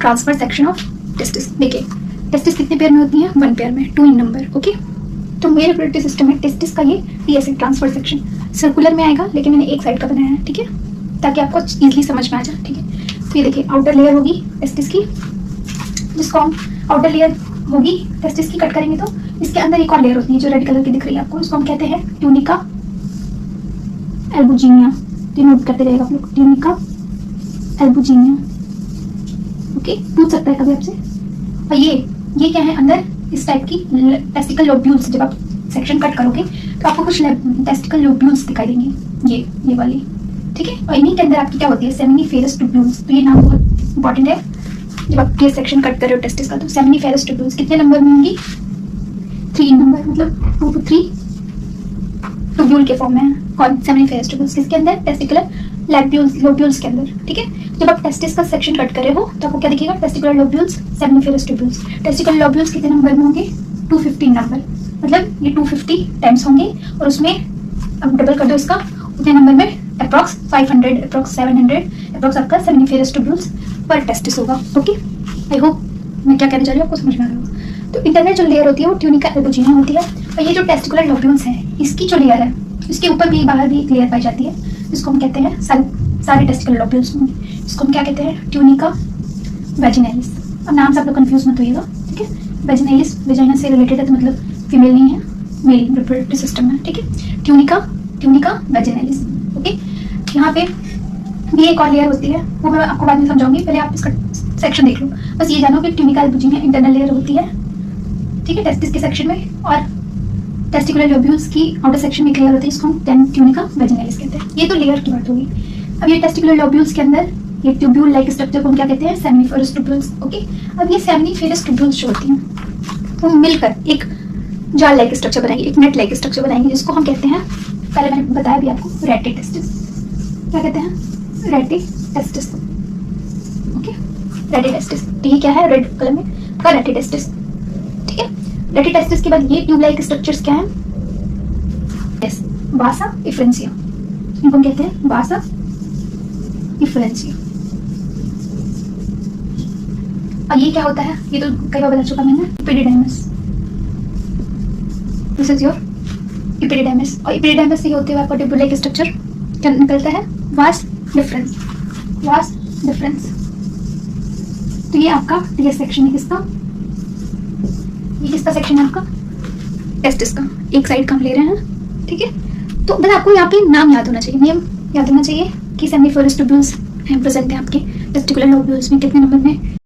Transfer section of testis. देखिए testis कितने pair में होती है, 1 पेयर में, 2 इन नंबर। ओके, तो मेल रिप्रोडक्टिव सिस्टम में टेस्टिस का ये TSA ट्रांसफर सेक्शन सर्कुलर में आएगा, लेकिन मैंने एक साइड का बनाया है, ठीक है, ताकि आपको इजीली समझ में आ जाए। ठीक है, तो ये देखिए आउटर लेयर होगी टेस्टिस की, जिसको हम आउटर लेयर होगी टेस्टिस की कट करेंगे तो इसके अंदर एक और लेयर होती है जो रेड कलर की दिख रही है आपको, इसको हम कहते हैं ट्यूनिका एल्बुजिनिया। तो नोट करते रहेगा आप लोग, ट्यूनिका एल्बुजिनिया। ओके, पूछ सकता है कभी आपसे। और ये क्या है अंदर इस टाइप की टेस्टिकल लोब्यूल्स। जब आप सेक्शन कट करोगे तो आपको कुछ टेस्टिकल लोब्यूल्स दिखाई देंगे, ये वाली। ठीक है, और इन्हीं के अंदर आपकी क्या होती है, सेमिनिफेरस ट्यूब्यूल्स। तो ये नाम बहुत इंपॉर्टेंट है जब आप ये सेक्शन कट कर रहे हो टेस्टिस का। तो सेमिनिफेरस ट्यूब्यूल्स कितने नंबर में होंगी, 3 नंबर, मतलब 2 to 3 ट्यूब्यूल के फॉर्म में है। कौन, सेमिनिफेरस ट्यूब्यूल्स किसके अंदर, टेस्टिकुलर लोब्यूल्स के अंदर। ठीक है, जब आप टेस्टिस का सेक्शन कट कर रहे हो तो आपको क्या दिखेगा, testicular lobules, seminiferous tubules. Testicular lobules कितने नंबर में होंगे, 215 नंबर, मतलब ये 250 टाइम्स होंगे, और उसमें अब डबल कर दो इसका, उतने नंबर में अप्रॉक्स 500, अप्रॉक्स 700, अप्रॉक्स आपका सेमिनिफेरस ट्यूब्यूल्स पर टेस्टिस होगा। ओके, आई होप मैं क्या कहने जा रही हूँ आपको समझ में आ रहा होगा। तो इंटरनल जो लेयर होती है वो ट्यूनिका एल्बुजिनिया होती है, और ये जो टेस्टिकुलर लोब्यूल्स है इसकी जो लेयर है, इसके ऊपर भी बाहर भी एक लेयर पाई जाती है, जिसको हम कहते हैं सारे टेस्टिकुलर लोब्यूल्स होंगे, इसको हम क्या कहते हैं, ट्यूनिका वेजिनैलिस। अब नाम से आप लोग कंफ्यूज मत होइएगा, ठीक है। वेजिनैलिस वेजाइना से रिलेटेड है, तो मतलब फीमेल नहीं है, मेल रिप्रोडक्टिव सिस्टम है, ठीक है। ट्यूनिका वेजिनैलिस। ओके, यहाँ पे भी एक और लेयर होती है, वो मैं आपको बाद में समझाऊंगी, पहले आप इसका सेक्शन देख लो। बस ये जानो कि ट्यूनिका एल्बुजिनिया इंटरनल लेयर होती है, ठीक है, टेस्टिस के सेक्शन में, और टेस्टिकुलर लोब्यूल्स की आउटर सेक्शन में एक लेयर होती है, इसको हम ट्यूनिका वेजिनैलिस कहते हैं। ये तो लेयर की बात होगी। अब ये टेस्टिकुलर लोब्यूल्स के अंदर ये ट्यूब्यूल लाइक स्ट्रक्चर को हम क्या कहते हैं, सेमिनिफेरस ट्यूब्यूल्स। ओके, अब ये सेमिनिफेरस ट्यूब्यूल्स जो होती हैं वो मिलकर एक जाल लाइक स्ट्रक्चर बनाएंगे, एक नेट लाइक स्ट्रक्चर बनाएंगे, जिसको हम कहते हैं, पहले मैंने बताया भी आपको, रेटिटेस्टिस। क्या कहते हैं, रेटिटेस्टिस। Okay, rete testis. तो ये क्या है, रेड कलर में का रेटिटेस्टिस, ठीक है। रेटिटेस्टिस के बाद ये ट्यूब लाइक स्ट्रक्चर्स क्या हैं, यस, वासा इफ्रेंसिया, इनको हम कहते हैं वासा इफ्रेंसिया। और ये क्या होता है, ये तो कई बार बता चुका मैंने, epididymis. This is your epididymis, और एपिडिडाइमस से होते हुए आपका ट्यूब लाइक स्ट्रक्चर क्या निकलता है, वास डिफरेंस। तो ये आपका टीएस सेक्शन है, किसका, ये किसका सेक्शन है आपका, टेस्टिस का, एक साइड का हम ले रहे हैं, ठीक है। तो बस आपको यहाँ पे नाम याद होना चाहिए, नियम याद होना चाहिए कि सेमिनिफेरस ट्यूब्यूल्स हैं प्रेजेंट है आपके टेस्टिकुलर लोब्यूल्स में, कितने नंबर में,